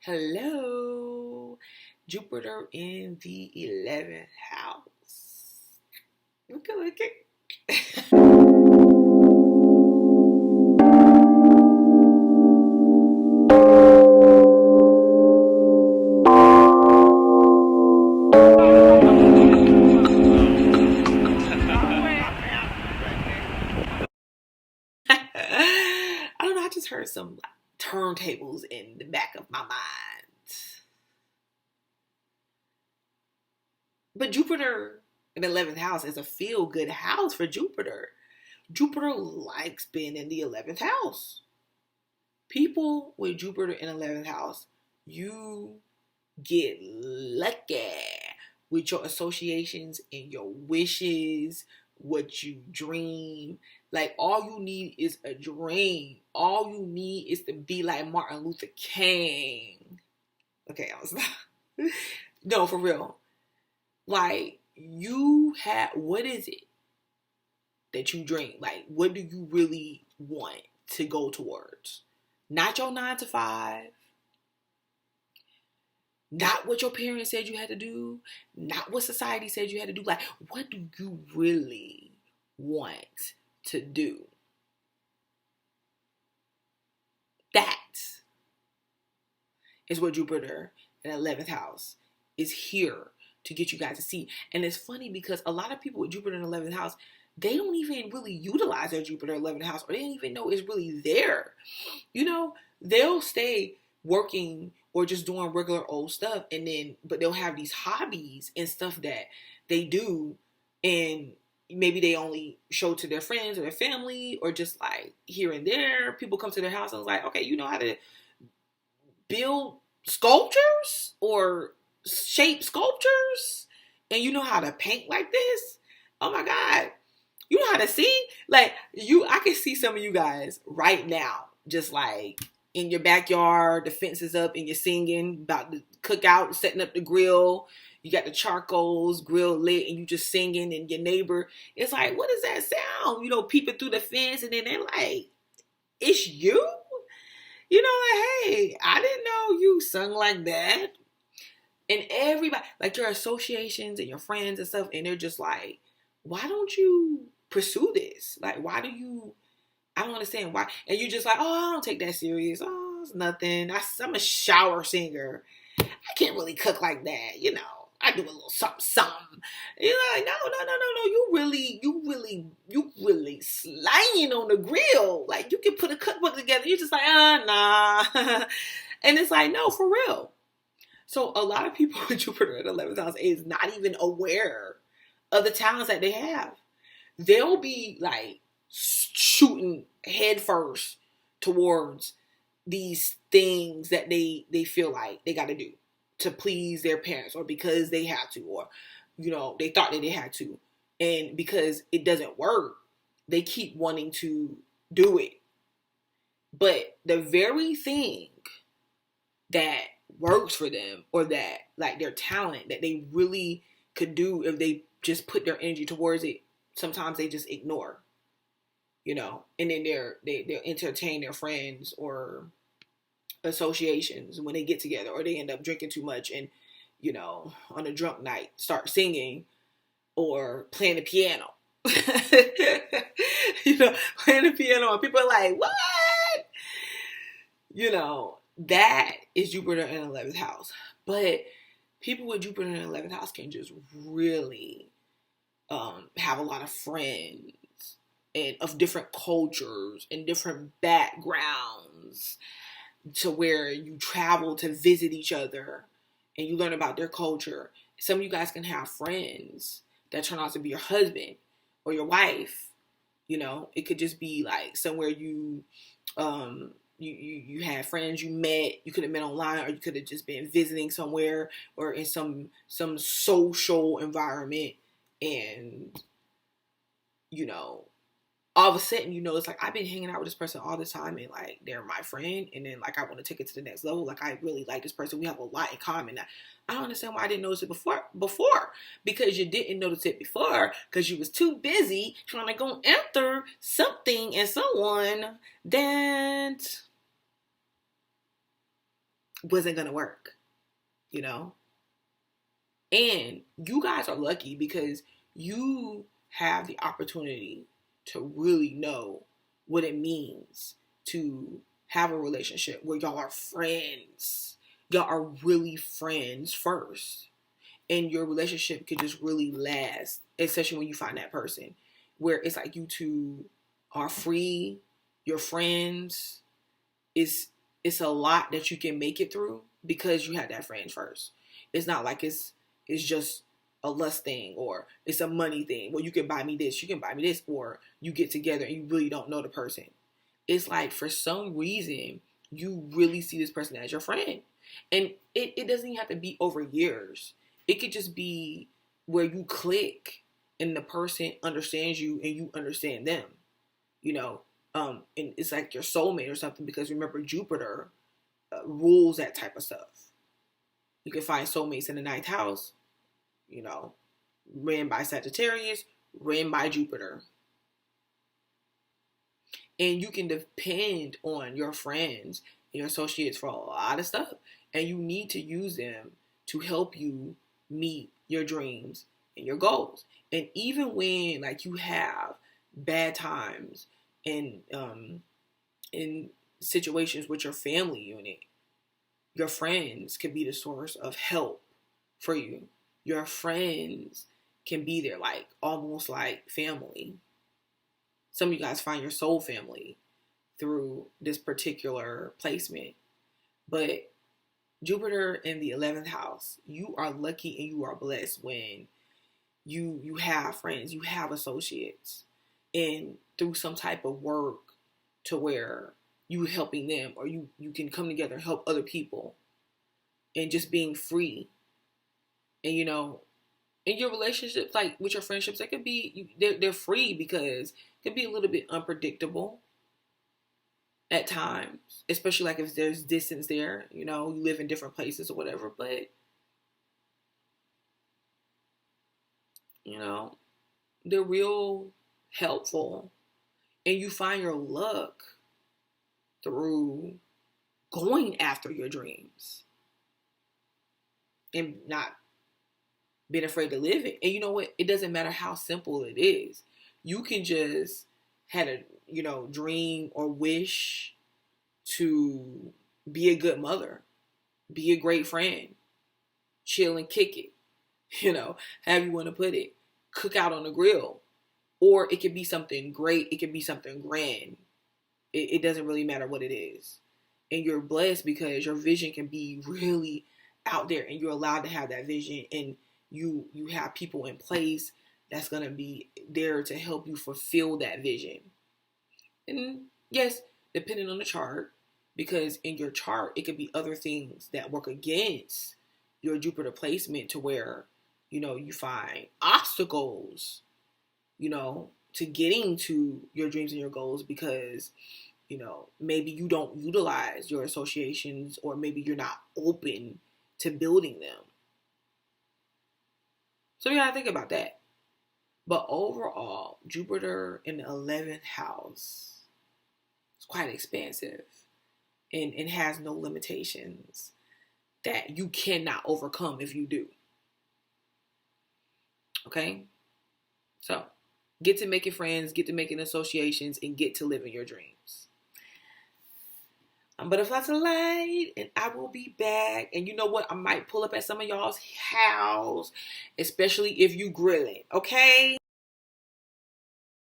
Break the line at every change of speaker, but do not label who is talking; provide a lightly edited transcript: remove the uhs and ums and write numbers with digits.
Hello, Jupiter in the 11th house. Look at. I don't know. I just heard some turntables in the back of my mind. But Jupiter in the 11th house is a feel good house for Jupiter. Jupiter likes being in the 11th house. People with Jupiter in 11th house, you get lucky with your associations and your wishes, what you dream. Like, all you need is a dream. All you need is to be like Martin Luther King. Okay, I was no, for real. Like, what is it that you dream? Like, what do you really want to go towards? Not your 9 to 5. Not what your parents said you had to do. Not what society said you had to do. Like, what do you really want to do? That is what Jupiter in 11th house is here to get you guys to see. And it's funny because a lot of people with Jupiter in 11th house, they don't even really utilize their Jupiter 11th house, or they don't even know it's really there. You know, they'll stay working or just doing regular old stuff, but they'll have these hobbies and stuff that they do, and maybe they only show to their friends or their family, or just like here and there people come to their house and it's like, okay, you know how to build sculptures or shape sculptures, and you know how to paint like this. Oh my God, you know how to sing. Like, I can see some of you guys right now just like in your backyard, the fence is up and you're singing about the cookout, setting up the grill. You got the charcoals, grill lit, and you just singing, and your neighbor, it's like, what is that sound? Peeping through the fence, and then they're like, it's you? Like, hey, I didn't know you sung like that. And everybody, like your associations and your friends and stuff, and they're just like, why don't you pursue this? Like, I don't understand why. And you're just like, oh, I don't take that serious. Oh, it's nothing. I'm a shower singer. I can't really cook like that. I do a little something, something. You're like, no. You really slaying on the grill. Like, you can put a cookbook together. You're just like, nah. And it's like, no, for real. So a lot of people with Jupiter in 11th house is not even aware of the talents that they have. They'll be like shooting head first towards these things that they feel like they got to do to please their parents, or because they have to, or they thought that they had to, and because it doesn't work, they keep wanting to do it. But the very thing that works for them, or that like their talent that they really could do if they just put their energy towards it, sometimes they just ignore, and then they'll entertain their friends or associations when they get together, or they end up drinking too much and on a drunk night start singing or playing the piano. Playing the piano, and people are like, what? That is Jupiter in 11th house. But people with Jupiter in 11th house can just really have a lot of friends and of different cultures and different backgrounds, to where you travel to visit each other and you learn about their culture. Some of you guys can have friends that turn out to be your husband or your wife. It could just be like somewhere you had friends you met. You could have met online, or you could have just been visiting somewhere, or in some social environment, and all of a sudden, it's like, I've been hanging out with this person all this time, and like, they're my friend, and then like, I want to take it to the next level. Like, I really like this person. We have a lot in common. I don't understand why I didn't notice it before, because you didn't notice it before because you was too busy trying to go after something and someone that wasn't going to work, you know? And you guys are lucky because you have the opportunity to really know what it means to have a relationship where y'all are friends. Y'all are really friends first. And your relationship could just really last, especially when you find that person where it's like you two are free, you're friends. It's a lot that you can make it through because you had that friend first. It's not like it's just a lust thing or it's a money thing. Well, you can buy me this, you can buy me this, or you get together and you really don't know the person. It's like for some reason you really see this person as your friend. And it doesn't even have to be over years. It could just be where you click and the person understands you and you understand them. You know, and it's like your soulmate or something because remember Jupiter rules that type of stuff. You can find soulmates in the ninth house, you know, ran by Sagittarius, ran by Jupiter. And you can depend on your friends and your associates for a lot of stuff. And you need to use them to help you meet your dreams and your goals. And even when like you have bad times in situations with your family unit, your friends can be the source of help for you. Your friends can be there like almost like family. Some of you guys find your soul family through this particular placement. But Jupiter in the 11th house, you are lucky and you are blessed when you have friends, you have associates, and through some type of work to where you helping them or you can come together and help other people and just being free. And you know, in your relationships, like with your friendships, they could be they're free because it can be a little bit unpredictable at times, especially like if there's distance there, you know, you live in different places or whatever, but you know, they're real helpful and you find your luck through going after your dreams and not being afraid to live it. And you know what? It doesn't matter how simple it is. You can just had a, you know, dream or wish to be a good mother, be a great friend, chill and kick it, you know, however you want to put it, cook out on the grill. Or it could be something great. It could be something grand. It doesn't really matter what it is. And you're blessed because your vision can be really out there and you're allowed to have that vision and you have people in place that's going to be there to help you fulfill that vision. And yes, depending on the chart, because in your chart, it could be other things that work against your Jupiter placement to where, you know, you find obstacles, you know, to getting to your dreams and your goals because, you know, maybe you don't utilize your associations or maybe you're not open to building them. So you gotta think about that. But overall, Jupiter in the 11th house is quite expansive and has no limitations that you cannot overcome if you do. Okay? So, get to making friends, get to making associations, and get to living your dreams. I'm Butterfly to Light, and I will be back. And you know what? I might pull up at some of y'all's house, especially if you grilling, okay?